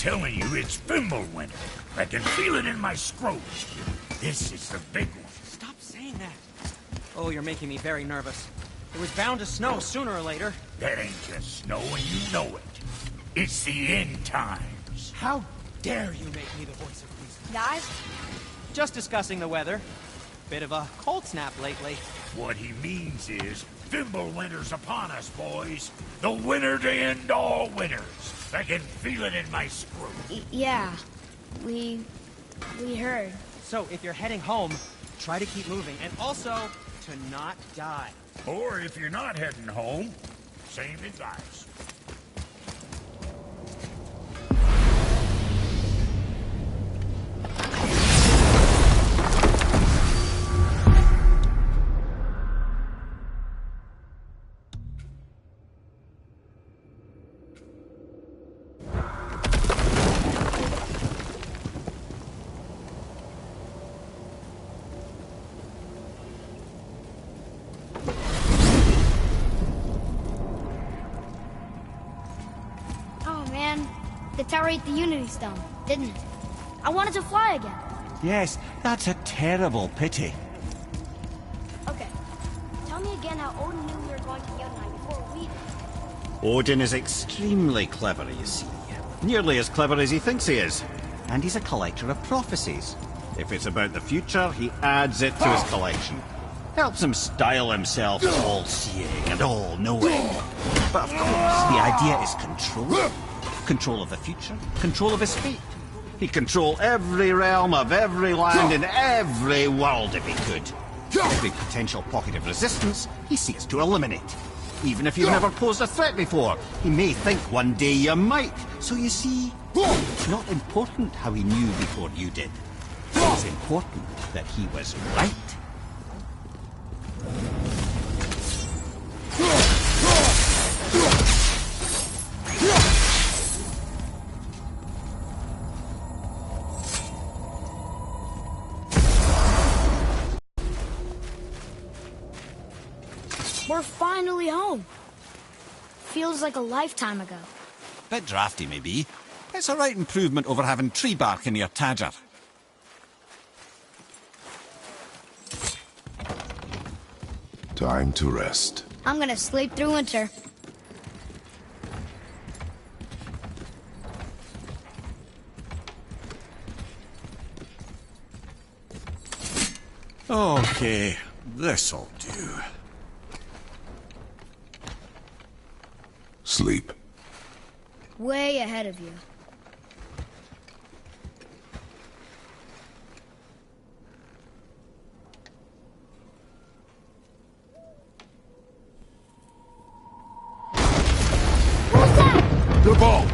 telling you, it's Fimbulwinter. I can feel it in my scrotum. This is the big one. Stop saying that. Oh, you're making me very nervous. It was bound to snow sooner or later. That ain't just snow, and you know it. It's the end times. How dare you make me the voice of reason? Guys? Just discussing the weather. Bit of a cold snap lately. What he means is, Fimbulwinter's upon us, boys. The winter to end all winters. I can feel it in my scrotum. Yeah. We heard. So, if you're heading home, try to keep moving, and also, to not die. Or if you're not heading home, same advice. The tower ate the Unity Stone, didn't it? I wanted to fly again. Yes, that's a terrible pity. Okay. Tell me again how Odin knew we were going to Jotunheim before we did. Odin is extremely clever, you see. Nearly as clever as he thinks he is. And he's a collector of prophecies. If it's about the future, he adds it to his collection. Helps him style himself as all-seeing and all-knowing. But of course, the idea is control. Control of the future, control of his fate. He'd control every realm of every land in every world if he could. Every potential pocket of resistance, he seeks to eliminate. Even if you've never posed a threat before, he may think one day you might. So you see, it's not important how he knew before you did. It's important that he was right. We're finally home. Feels like a lifetime ago. Bit drafty, maybe. It's a right improvement over having tree bark in your Tadger. Time to rest. I'm gonna sleep through winter. Okay, this'll do. Sleep. Way ahead of you. What's that? The ball!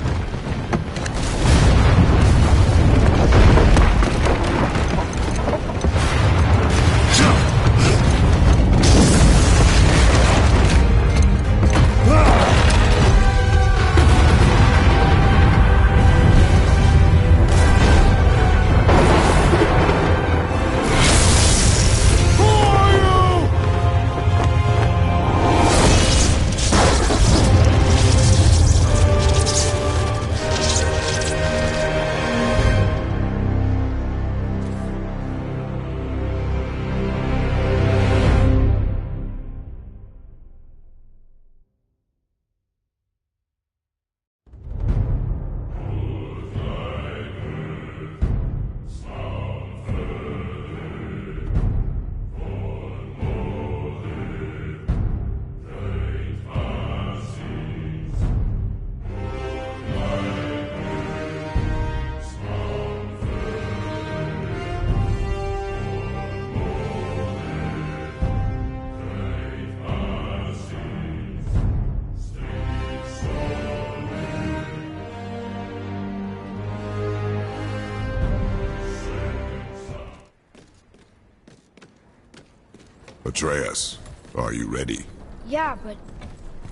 Atreus, are you ready? Yeah, but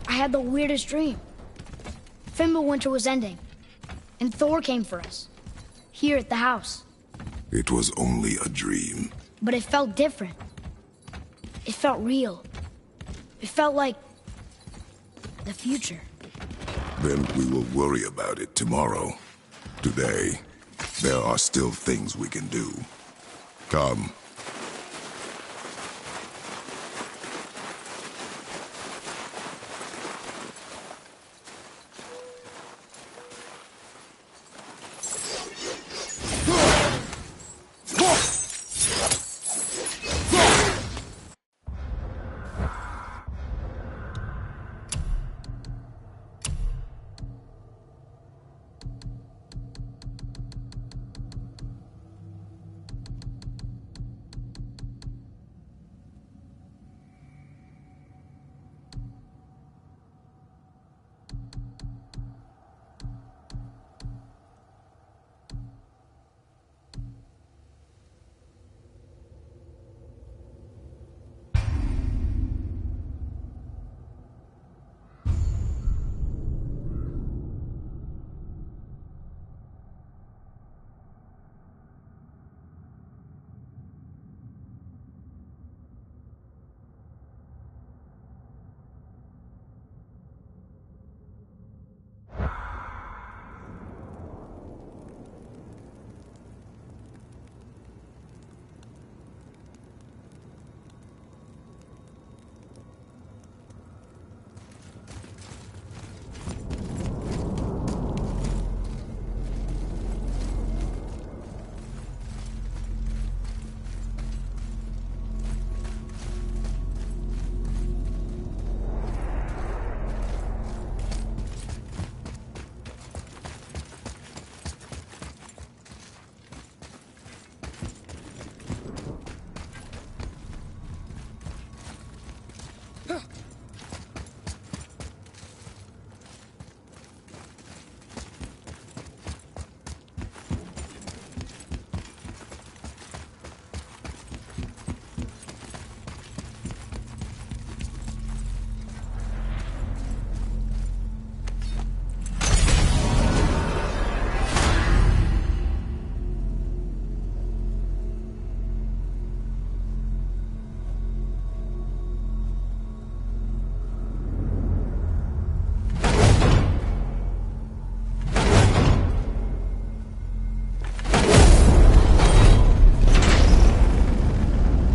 I had the weirdest dream. Fimbulwinter was ending, and Thor came for us. Here at the house. It was only a dream. But it felt different. It felt real. It felt like the future. Then we will worry about it tomorrow. Today, there are still things we can do. Come.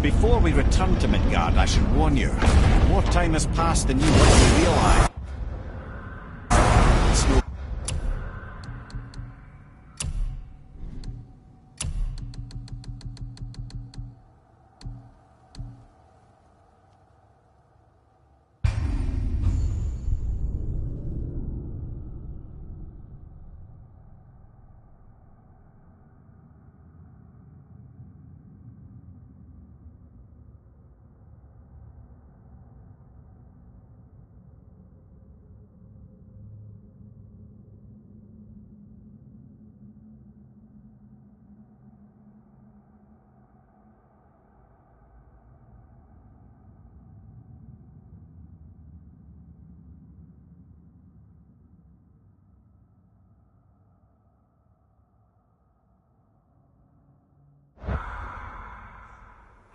Before we return to Midgard, I should warn you. More time has passed than you likely realize.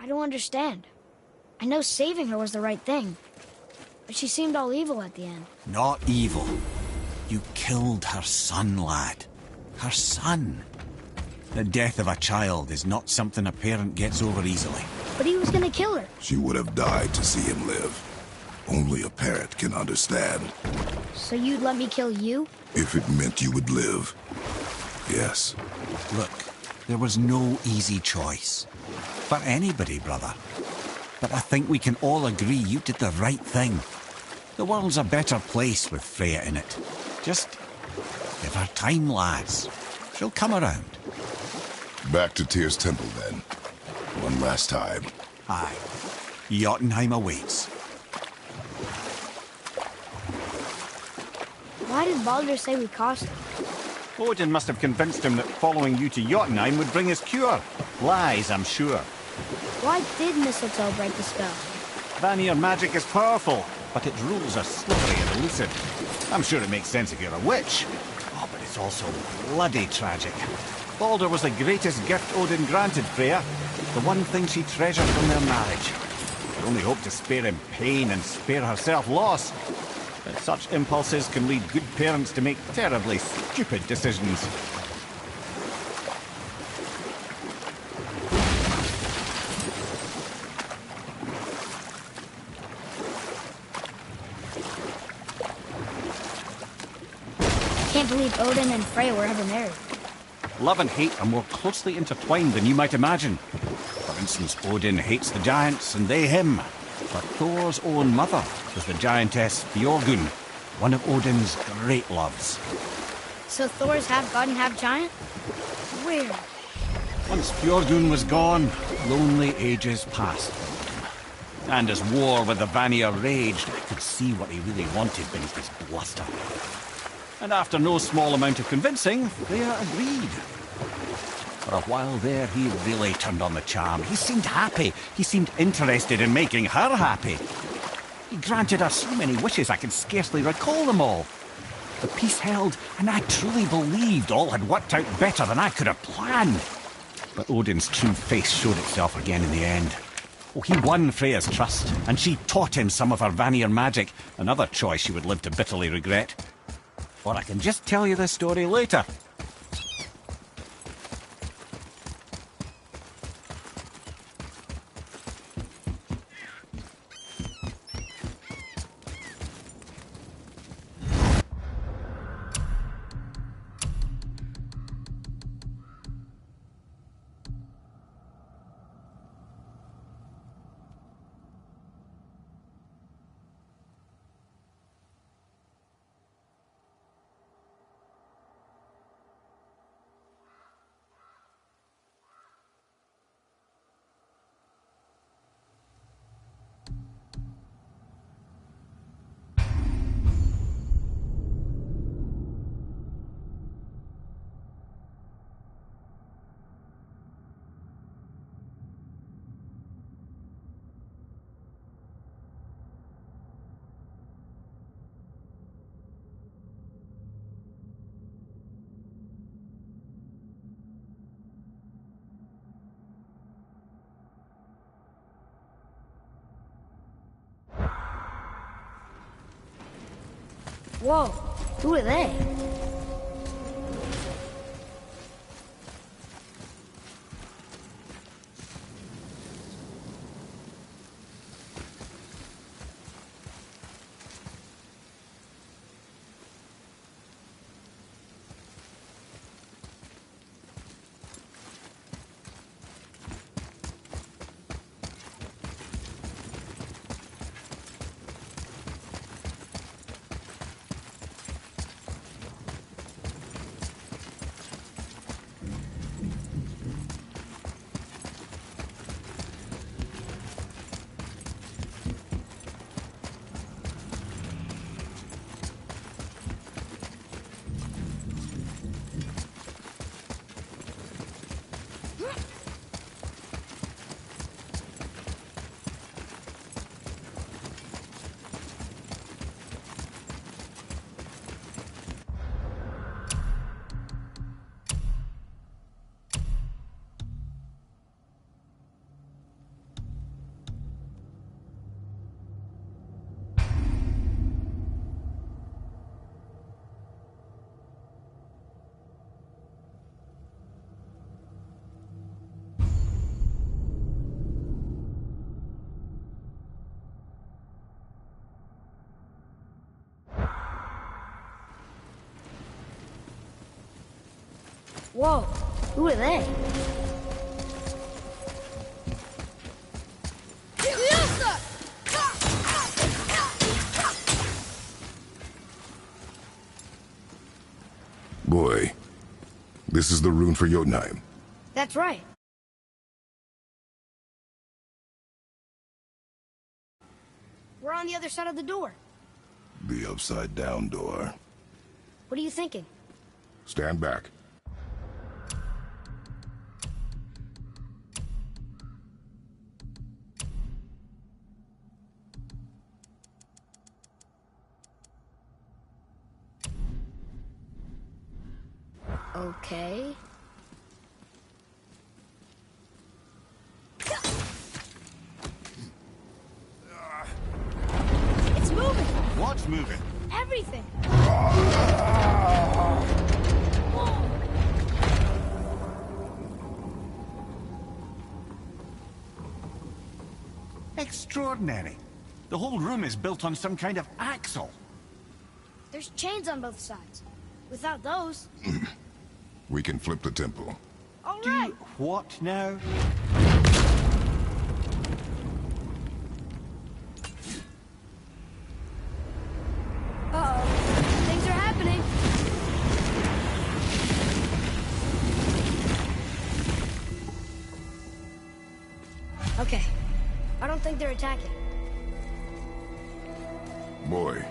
I don't understand. I know saving her was the right thing, but she seemed all evil at the end. Not evil. You killed her son, lad. Her son. The death of a child is not something a parent gets over easily. But he was gonna kill her. She would have died to see him live. Only a parent can understand. So you'd let me kill you? If it meant you would live. Yes. Look, there was no easy choice. For anybody, brother. But I think we can all agree you did the right thing. The world's a better place with Freya in it. Just give her time, lads. She'll come around. Back to Tyr's temple, then. One last time. Aye. Jotunheim awaits. Why did Baldur say we cost him? Odin must have convinced him that following you to Jotunheim would bring his cure. Lies, I'm sure. Why did mistletoe break the spell? Vanir magic is powerful, but its rules are slippery and elusive. I'm sure it makes sense if you're a witch. Oh, but it's also bloody tragic. Baldur was the greatest gift Odin granted Freya. The one thing she treasured from their marriage. She only hoped to spare him pain and spare herself loss. But such impulses can lead good parents to make terribly stupid decisions. Can't believe Odin and Freya were ever married. Love and hate are more closely intertwined than you might imagine. For instance, Odin hates the giants and they him. But Thor's own mother was the giantess Björgun, one of Odin's great loves. So Thor's half god and half giant? Weird. Once Björgun was gone, lonely ages passed. And as war with the Vanir raged, I could see what he really wanted beneath his bluster. And after no small amount of convincing, Freya agreed. For a while there, he really turned on the charm. He seemed happy. He seemed interested in making her happy. He granted her so many wishes I can scarcely recall them all. The peace held, and I truly believed all had worked out better than I could have planned. But Odin's true face showed itself again in the end. Oh, he won Freya's trust, and she taught him some of her Vanir magic, another choice she would live to bitterly regret. Or I can just tell you this story later. Whoa, who are they? Whoa, who are they? Boy, this is the rune for Jotunheim. That's right. We're on the other side of the door. The upside-down door. What are you thinking? Stand back. Okay. It's moving! What's moving? Everything! Extraordinary. The whole room is built on some kind of axle. There's chains on both sides. Without those. We can flip the temple. All Do right. what now? Uh-oh. Things are happening. Okay. I don't think they're attacking. Boy,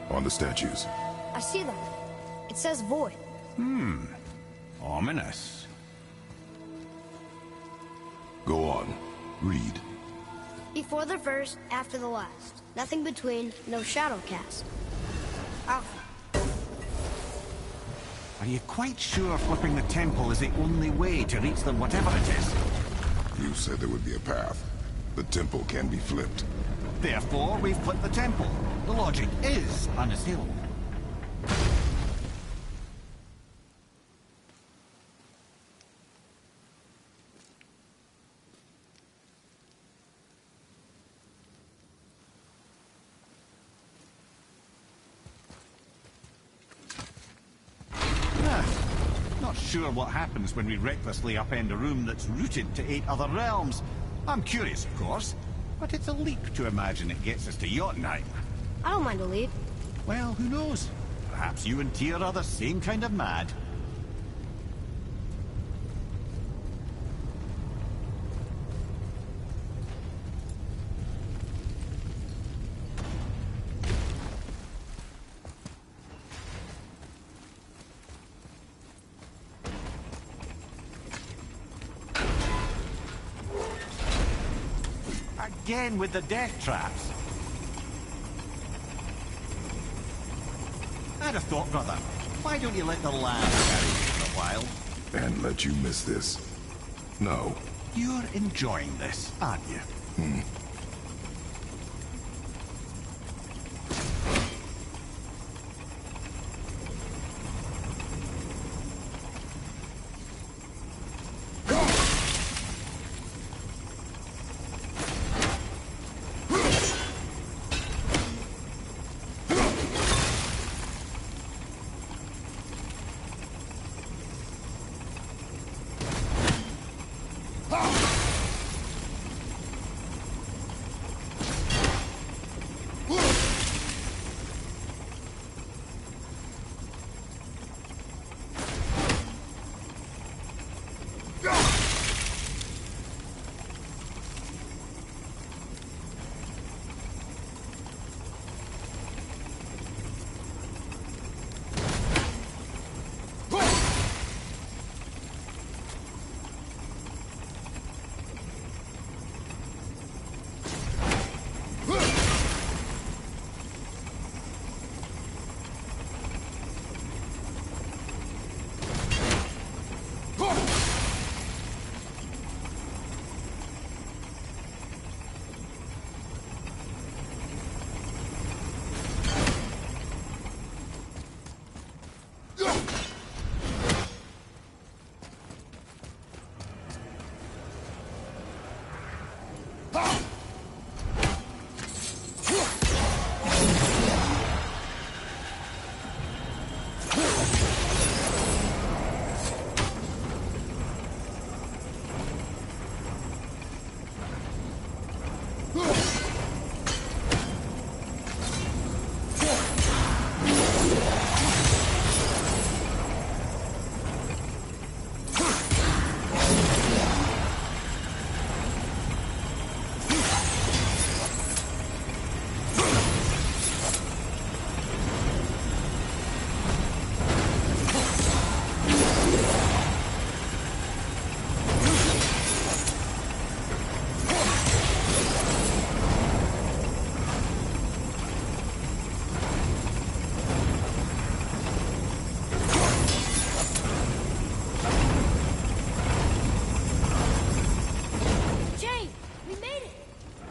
on the statues. I see them. It says void. Ominous. Go on. Read. Before the first, after the last. Nothing between, no shadow cast. Alpha. Are you quite sure flipping the temple is the only way to reach them, whatever it is? You said there would be a path. The temple can be flipped. Therefore, we've flipped the temple. The logic is unassailable. Not sure what happens when we recklessly upend a room that's rooted to 8 other realms. I'm curious, of course, but it's a leap to imagine it gets us to Jotunheim. I don't mind a lead. Well, who knows? Perhaps you and Tyr are the same kind of mad. Again with the death traps. I had a thought, brother. Why don't you let the lad carry you for a while? And let you miss this. No. You're enjoying this, aren't you?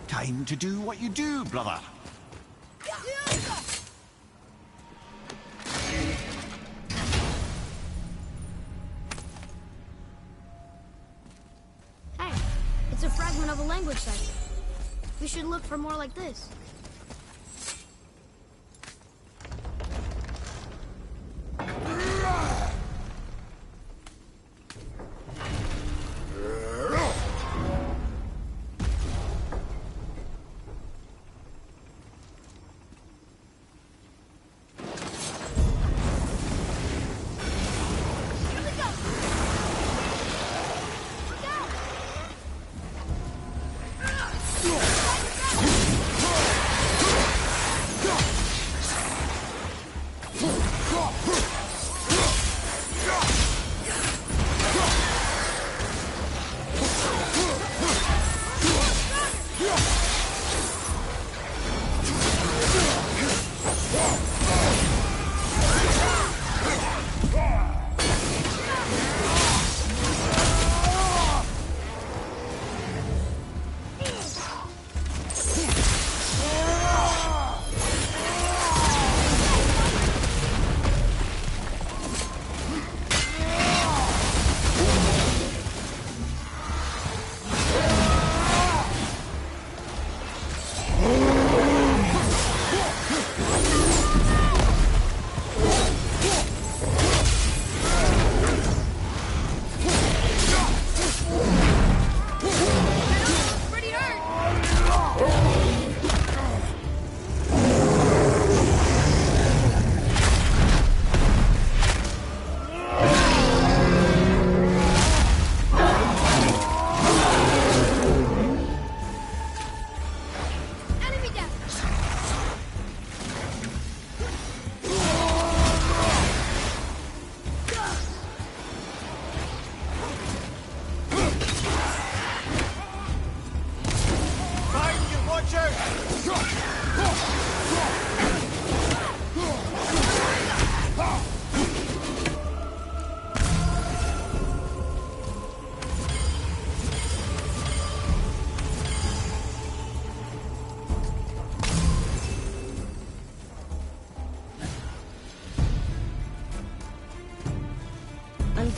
Time to do what you do, brother. Hey, it's a fragment of a language cipher. We should look for more like this.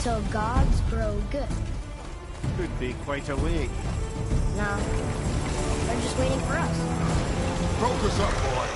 Until gods grow good. Could be quite a wait. No. They're just waiting for us. Focus up, boy.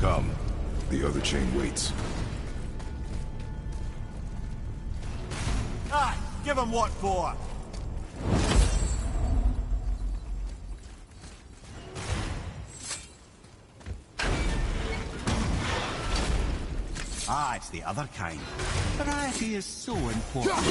Come. The other chain waits. Aye, give him what for. Ah, it's the other kind. Variety is so important.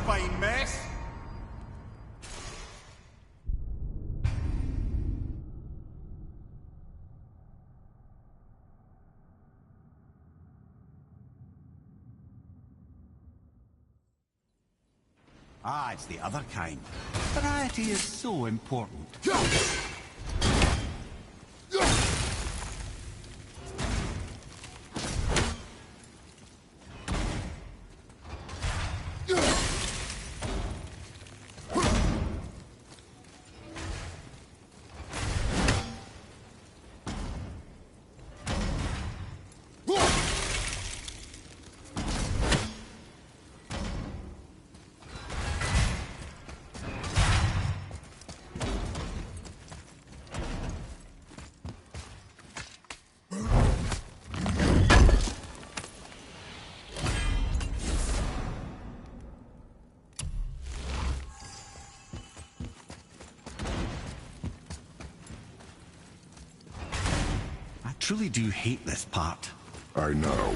Fine mess. Ah, it's the other kind. Variety is so important. I truly do hate this part. I know.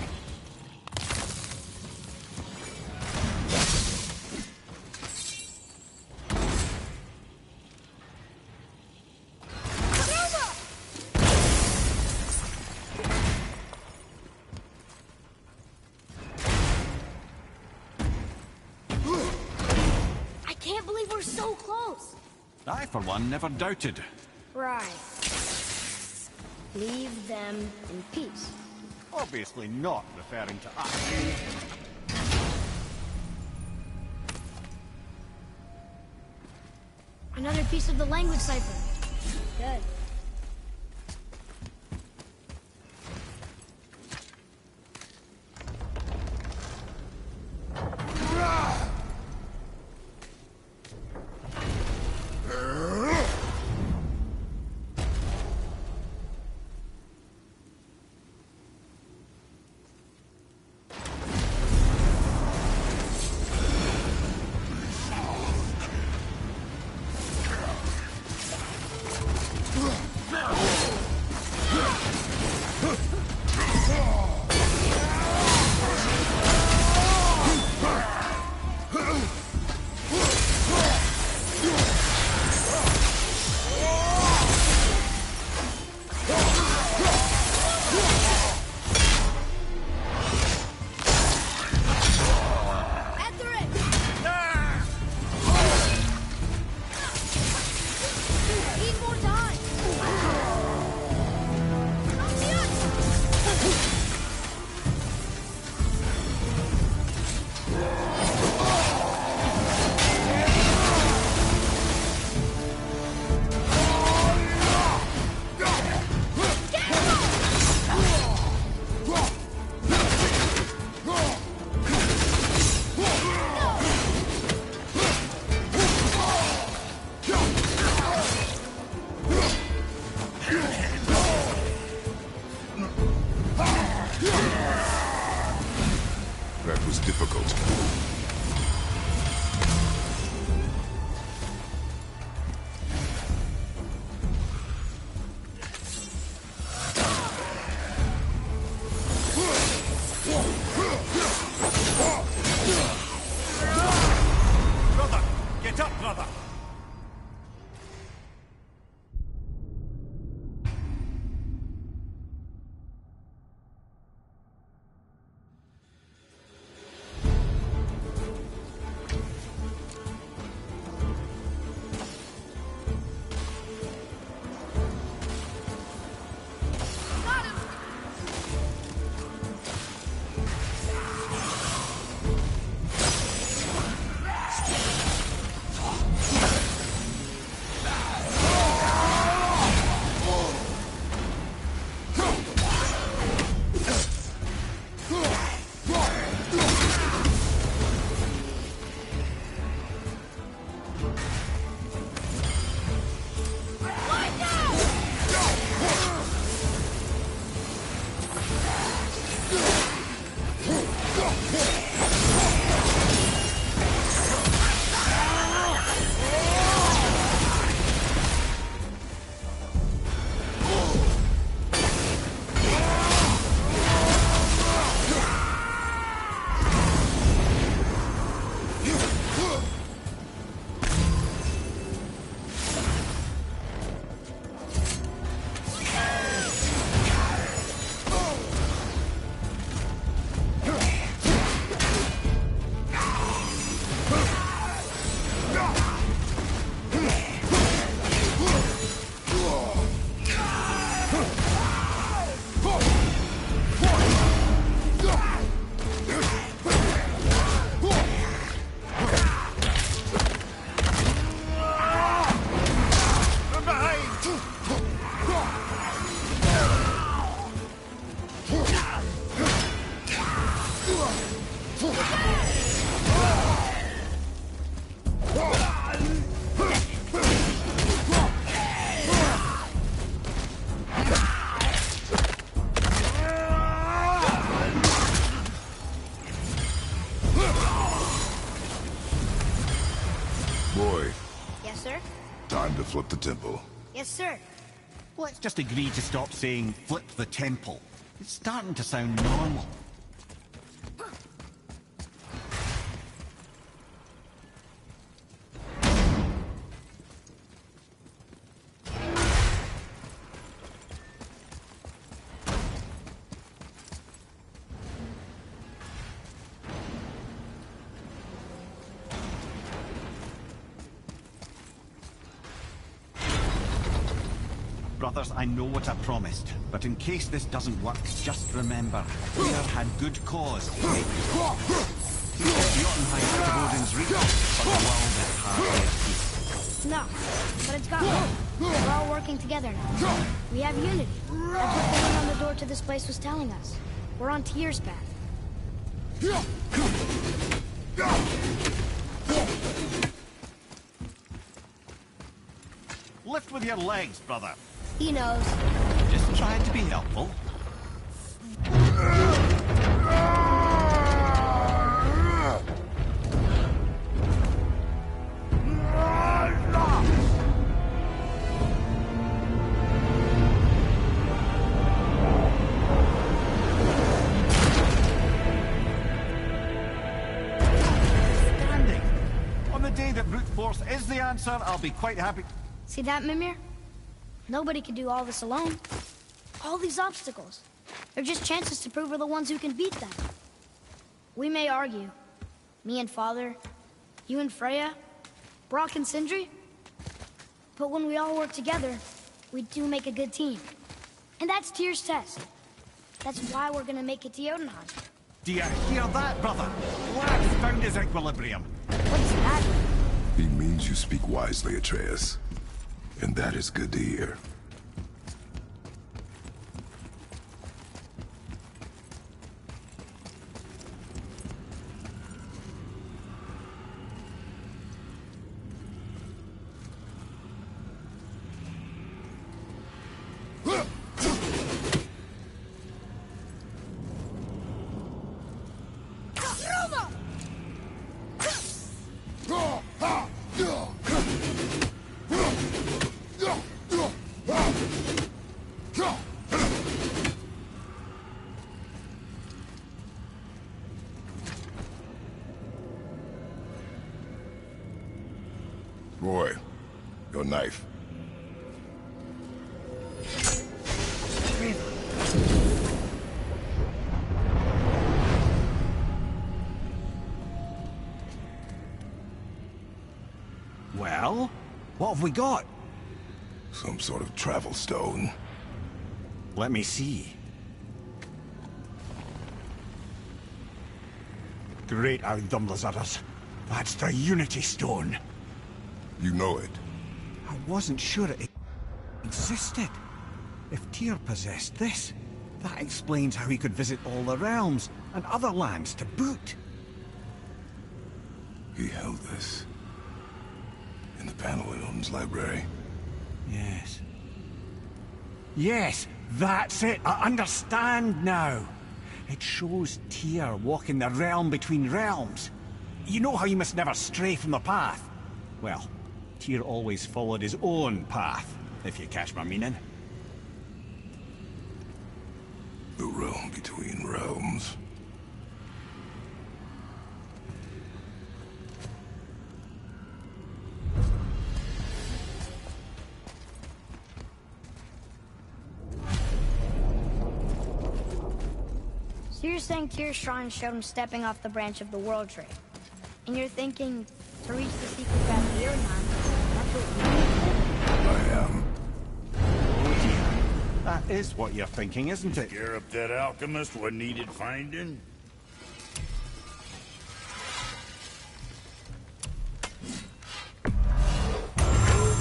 I can't believe we're so close. I, for one, never doubted. Right. Leave them in peace. Obviously not referring to us. Another piece of the language cipher. Good. difficult. Brother! Get up, brother! Boy, Yes, sir? time to flip the temple. Yes, sir. Let's just agree to stop saying flip the temple. It's starting to sound normal. Brothers, I know what I promised, but in case this doesn't work, just remember, we have had good cause to make it. He set Jotunheim out of Odin's reach, but the world is hardly at peace. No, but it's got me. We're all working together now. We have unity. That's what the man on the door to this place was telling us. We're on Tyr's path. Lift with your legs, brother. He knows. Just trying to be helpful. Standing. On the day that brute force is the answer, I'll be quite happy. See that, Mimir? Nobody can do all this alone. All these obstacles. They're just chances to prove we're the ones who can beat them. We may argue. Me and Father, you and Freya, Brock and Sindri. But when we all work together, we do make a good team. And that's Tyr's test. That's why we're gonna make it to Jotunheim. Do you hear that, brother? Lad found his equilibrium. What's that? He means you speak wisely, Atreus. And that is good to hear. knife. Well, what have we got? Some sort of travel stone. Let me see. Great Outdumblers. That's the Unity Stone. You know it. I wasn't sure it existed. If Tyr possessed this, that explains how he could visit all the realms and other lands to boot. He held this in the Panelion's library. Yes. Yes, that's it. I understand now. It shows Tyr walking the realm between realms. You know how you must never stray from the path? Well, Tyr always followed his own path, if you catch my meaning. The realm between realms. So you're saying Tyr's shrine showed him stepping off the branch of the World Tree. And you're thinking to reach the secret path here, that's what you I am. That is what you're thinking, isn't it? Scare up that alchemist what needed finding? Go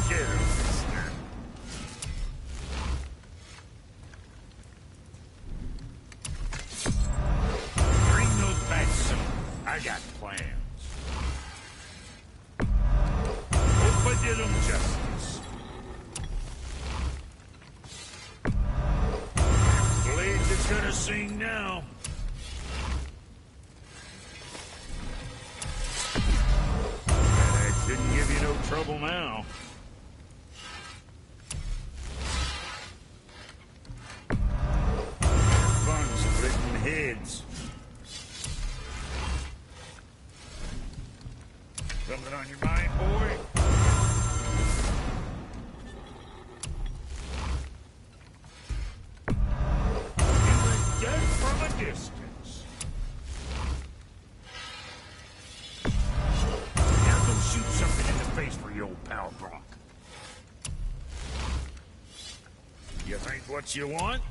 get him, mister. Bring those back soon. I got plans. Hope I did them justice. Blades is gonna sing now. That shouldn't give you no trouble now. Fun splitting heads. Something on your mind, boy? Dead from a distance. Now go shoot something in the face for your old pal Brock. You think what you want?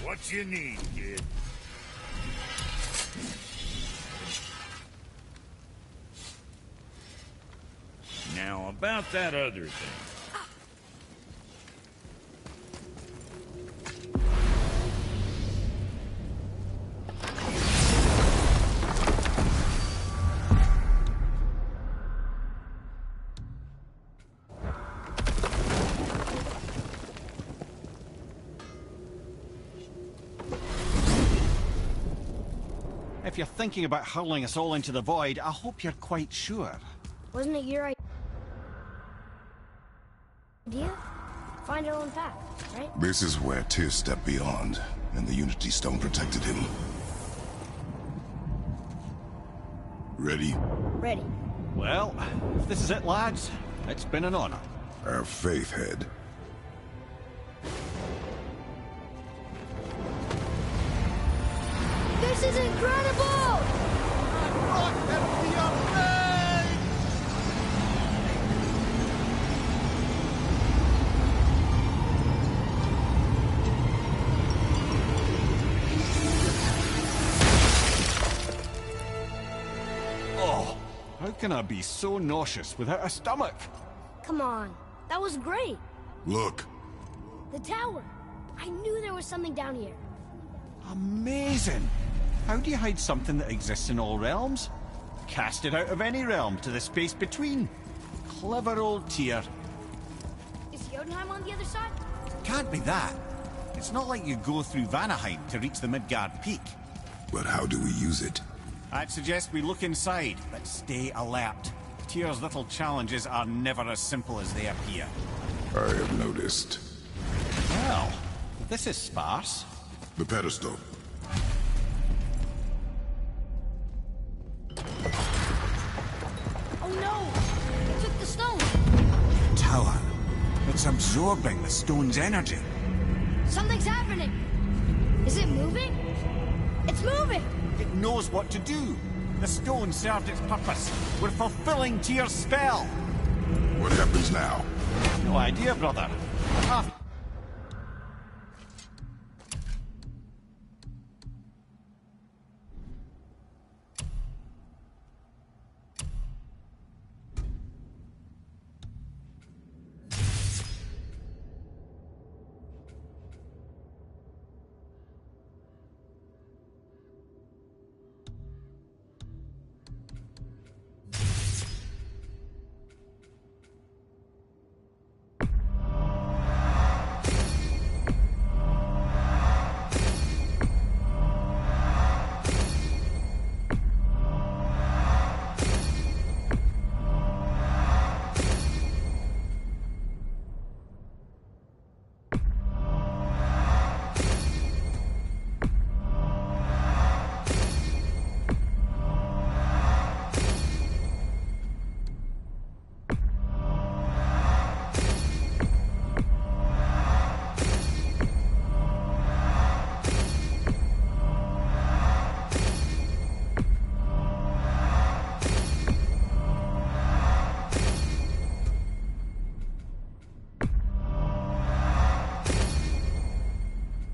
What you need, kid. Now, about that other thing. If you're thinking about hurling us all into the void, I hope you're quite sure. Wasn't it your idea? Find our own path, right? This is where Tyr stepped beyond, and the Unity Stone protected him. Ready? Ready. Well, if this is it, lads, it's been an honor. Our faith head. This is incredible! Oh, how can I be so nauseous without a stomach? Come on, that was great. Look. The tower. I knew there was something down here. Amazing! How do you hide something that exists in all realms? Cast it out of any realm to the space between. Clever old Tyr. Is Jotunheim on the other side? Can't be that. It's not like you go through Vanaheim to reach the Midgard Peak. But how do we use it? I'd suggest we look inside, but stay alert. Tyr's little challenges are never as simple as they appear. I have noticed. Well, this is sparse. The pedestal. Oh no! It took the stone! Tower. It's absorbing the stone's energy. Something's happening! Is it moving? It's moving! It knows what to do. The stone served its purpose. We're fulfilling Tyr's spell. What happens now? No idea, brother.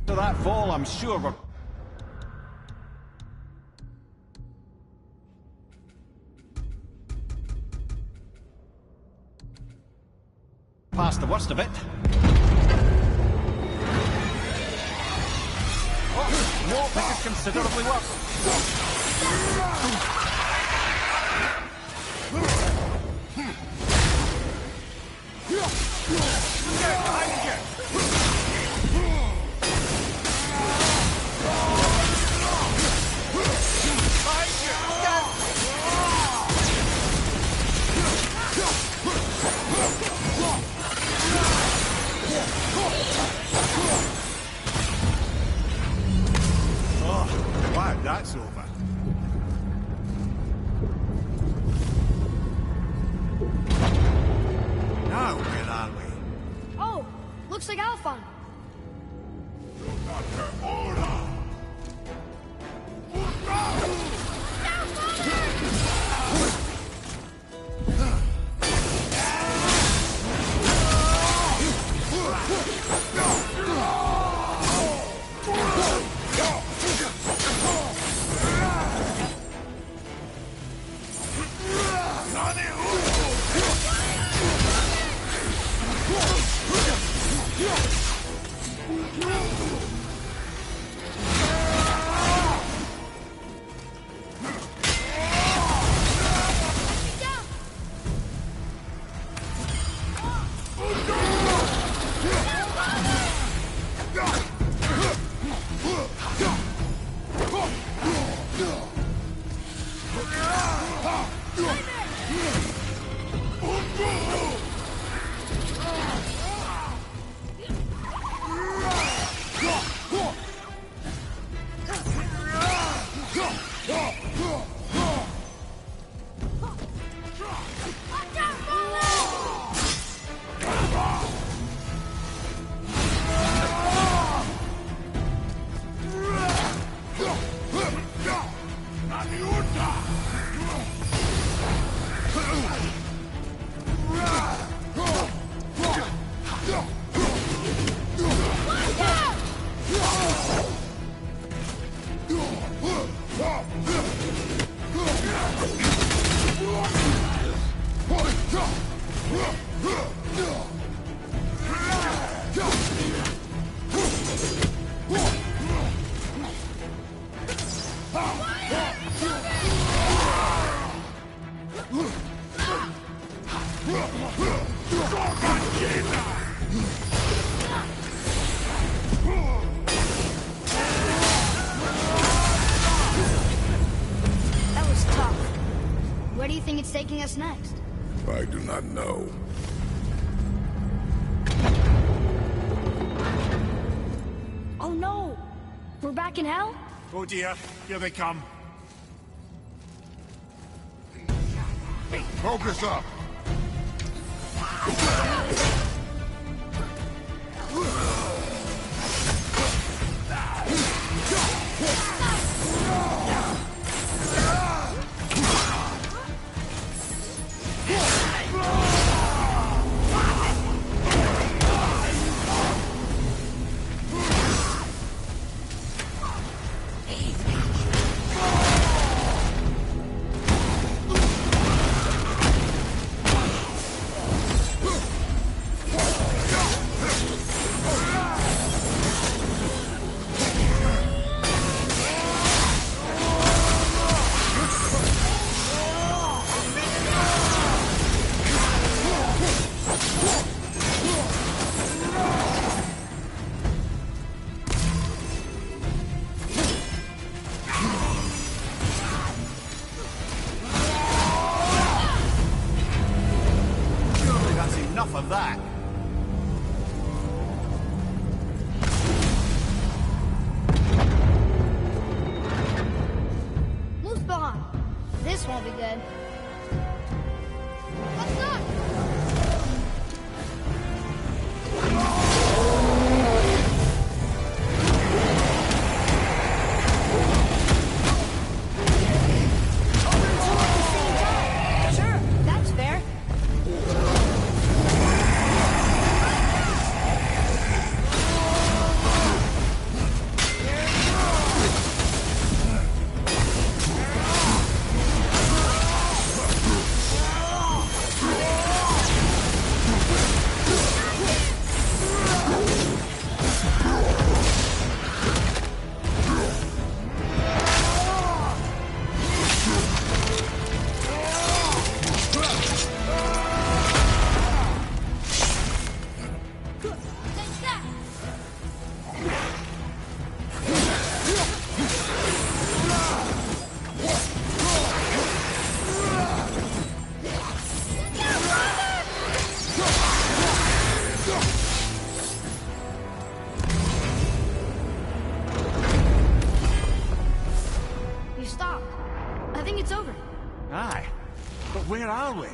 To that fall, I'm sure we're... past the worst of it. Oh, no, this is considerably worse. Get behind you! Oh, wow, that's over. Now, where are we? Oh, looks like Alphon. think it's taking us next? I do not know. Oh no! We're back in hell? Oh dear, here they come. Focus up! That's enough of that. Muspelheim! This won't be good. Let's not! Sure, that's fair. Take that! You stopped. I think it's over. Aye. But where are we?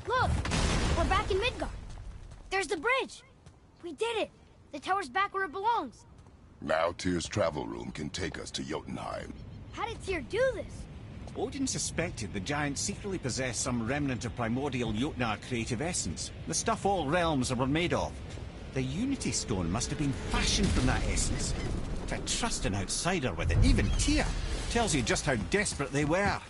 Look! We're back in Midgard. There's the bridge. We did it. The tower's back where it belongs. Now Tyr's travel room can take us to Jotunheim. How did Tyr do this? Odin suspected the giants secretly possessed some remnant of primordial Jotnar creative essence, the stuff all realms were made of. The Unity Stone must have been fashioned from that essence. To trust an outsider with it, even Tyr, tells you just how desperate they were.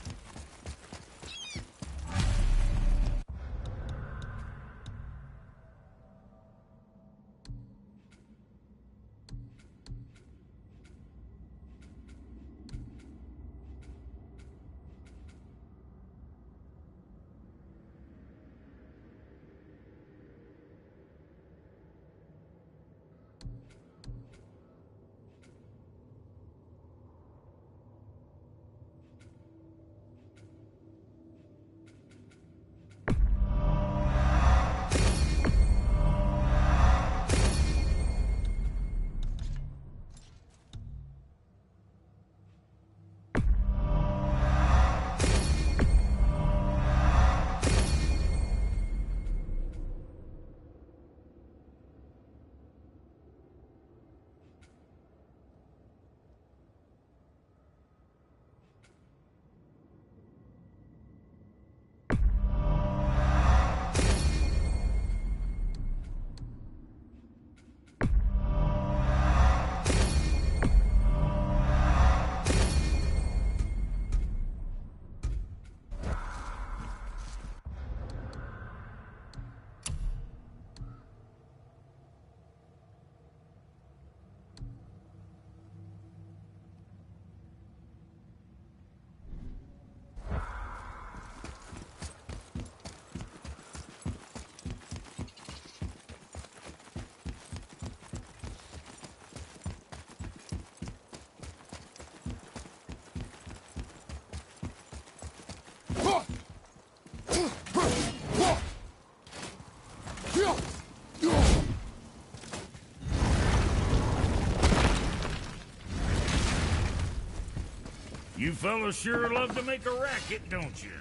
You fellas sure love to make a racket, don't you?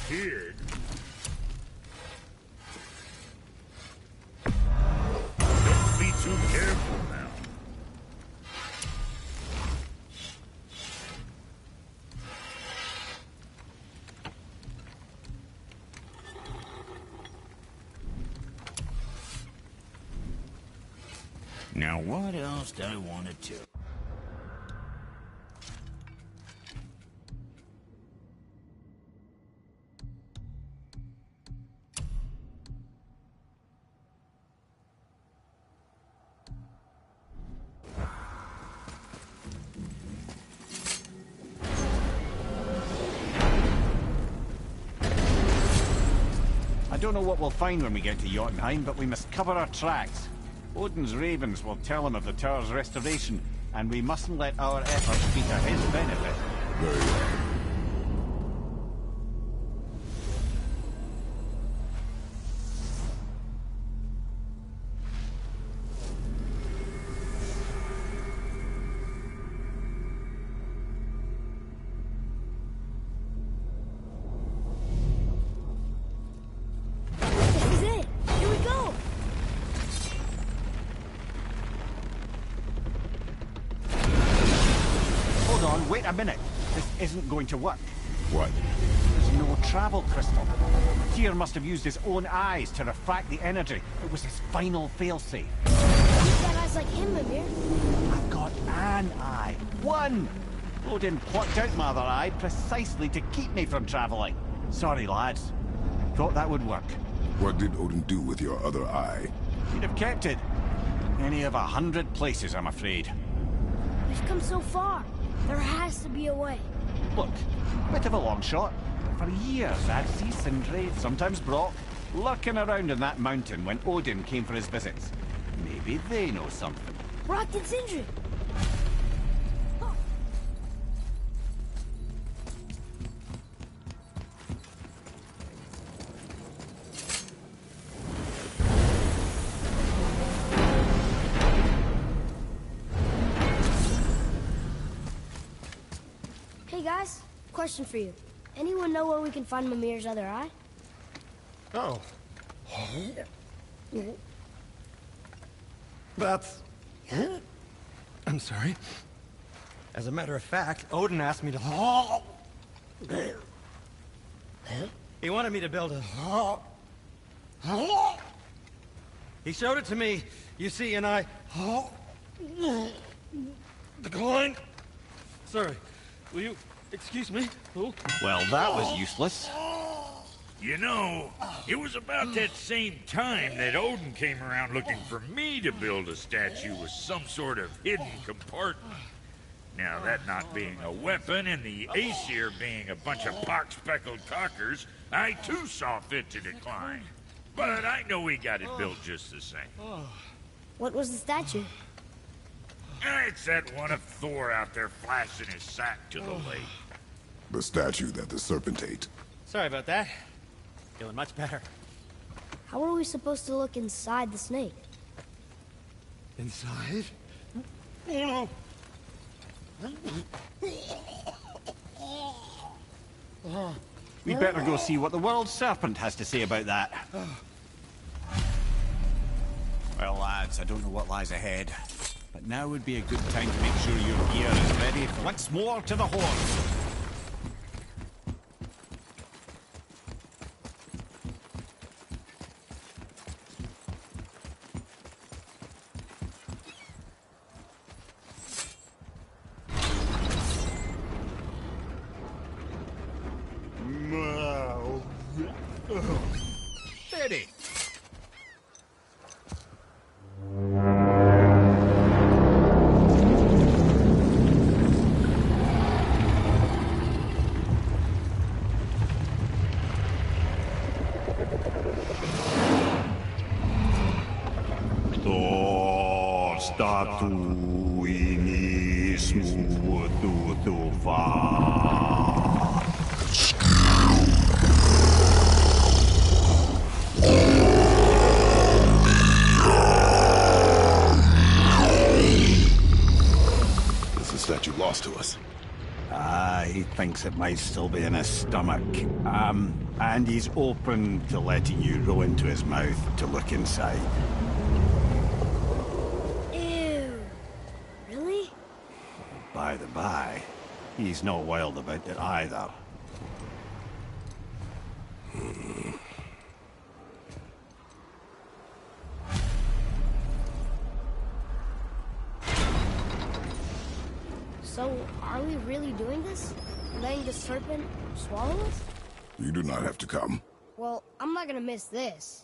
Kid. Don't be too careful now. Now what else do I want to tell? I don't know what we'll find when we get to Jotunheim, but we must cover our tracks. Odin's ravens will tell him of the tower's restoration, and we mustn't let our efforts be to his benefit. Very well. This is it! Here we go! Hold on, wait a minute. This isn't going to work. What? There's no travel crystal. Tyr must have used his own eyes to refract the energy. It was his final failsafe. You've got eyes like him, Mimir. I've got an eye. One! Odin plucked out my other eye precisely to keep me from traveling. Sorry, lads. Thought that would work. What did Odin do with your other eye? He'd have kept it. Any of 100 places, I'm afraid. We've come so far. There has to be a way. Look, bit of a long shot. For years, I'd see Sindri, sometimes Brock, lurking around in that mountain when Odin came for his visits. Maybe they know something. Brock and Sindri! Hey guys, question for you. Anyone know where we can find Mimir's other eye? Oh. That's... I'm sorry. As a matter of fact, Odin asked me to... He wanted me to build a... He showed it to me, you see, and I... Declined. Sorry. Will you excuse me? Oh. Well, that was useless. You know, it was about that same time that Odin came around looking for me to build a statue with some sort of hidden compartment. Now, that not being a weapon and the Aesir being a bunch of pock-speckled cockers, I too saw fit to decline. But I know we got it built just the same. What was the statue? It's that one of Thor out there flashing his sack to the lake. The statue that the serpent ate. Sorry about that. Feeling much better. How are we supposed to look inside the snake? Inside? Oh no! We'd better go see what the world serpent has to say about that. Well, lads, I don't know what lies ahead, but now would be a good time to make sure your gear is ready once more to the horse. Steady. Statuinis mutu fa. lost to us. He thinks it might still be in his stomach. And he's open to letting you row into his mouth to look inside. Ew. Really? By the by, he's not wild about it either. So, are we really doing this? Letting the serpent swallow us? You do not have to come. Well, I'm not gonna miss this.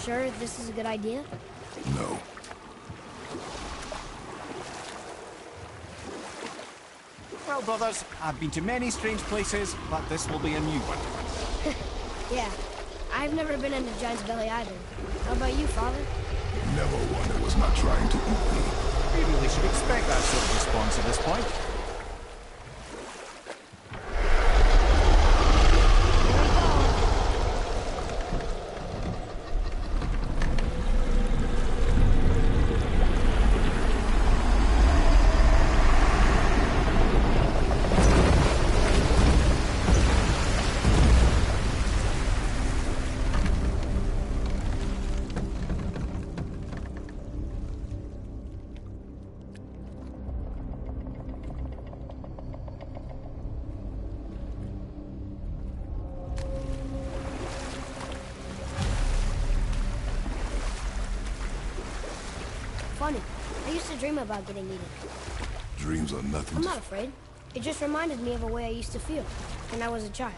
Sure this is a good idea? No. Well, brothers, I've been to many strange places, but this will be a new one. Yeah. I've never been into Giant's Belly either. How about you, Father? Never one that was not trying to eat me. We really should expect that sort of response at this point. Funny. I used to dream about getting eaten. Dreams are nothing I'm to... not afraid. It just reminded me of a way I used to feel when I was a child.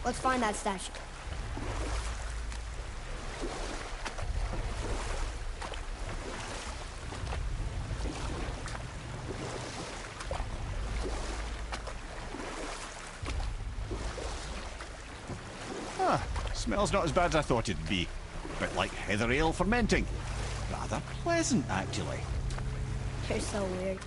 Let's find that statue. Smells not as bad as I thought it'd be. A bit like heather ale fermenting. Rather pleasant, actually. You're so weird.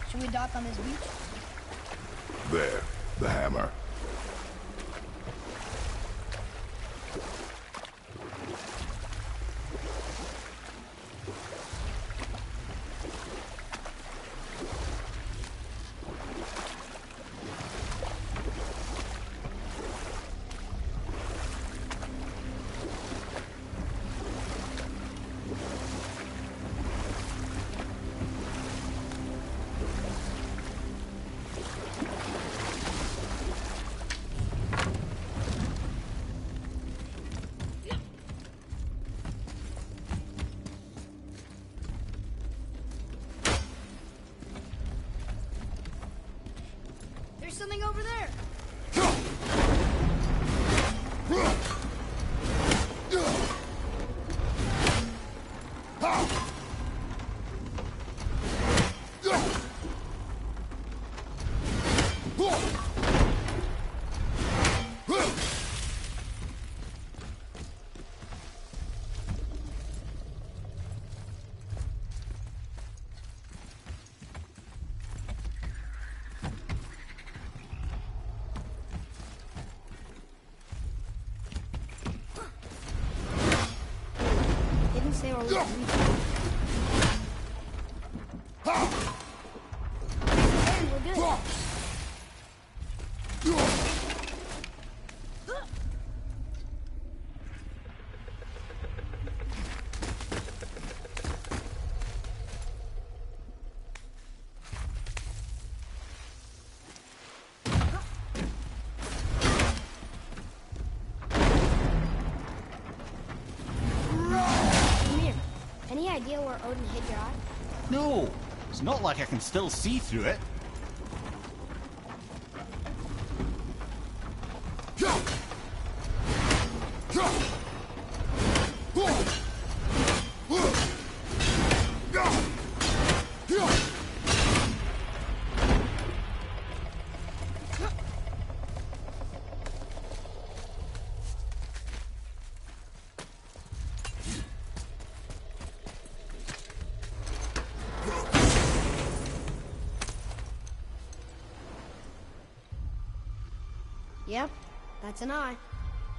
Should we dock on this beach? There. The hammer. There's something over there. Didn't say where we could reach it. And we're good. Any idea where Odin hid your eye? No, it's not like I can still see through it. Yep, that's an eye.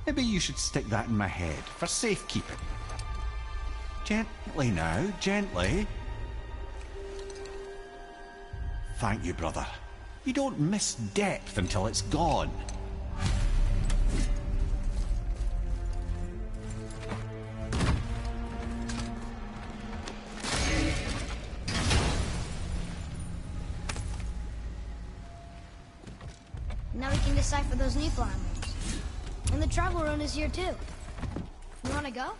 Maybe you should stick that in my head for safekeeping. Gently now, gently. Thank you, brother. You don't miss depth until it's gone. Now we can decipher those new flying rooms. And the travel rune is here too. You wanna go?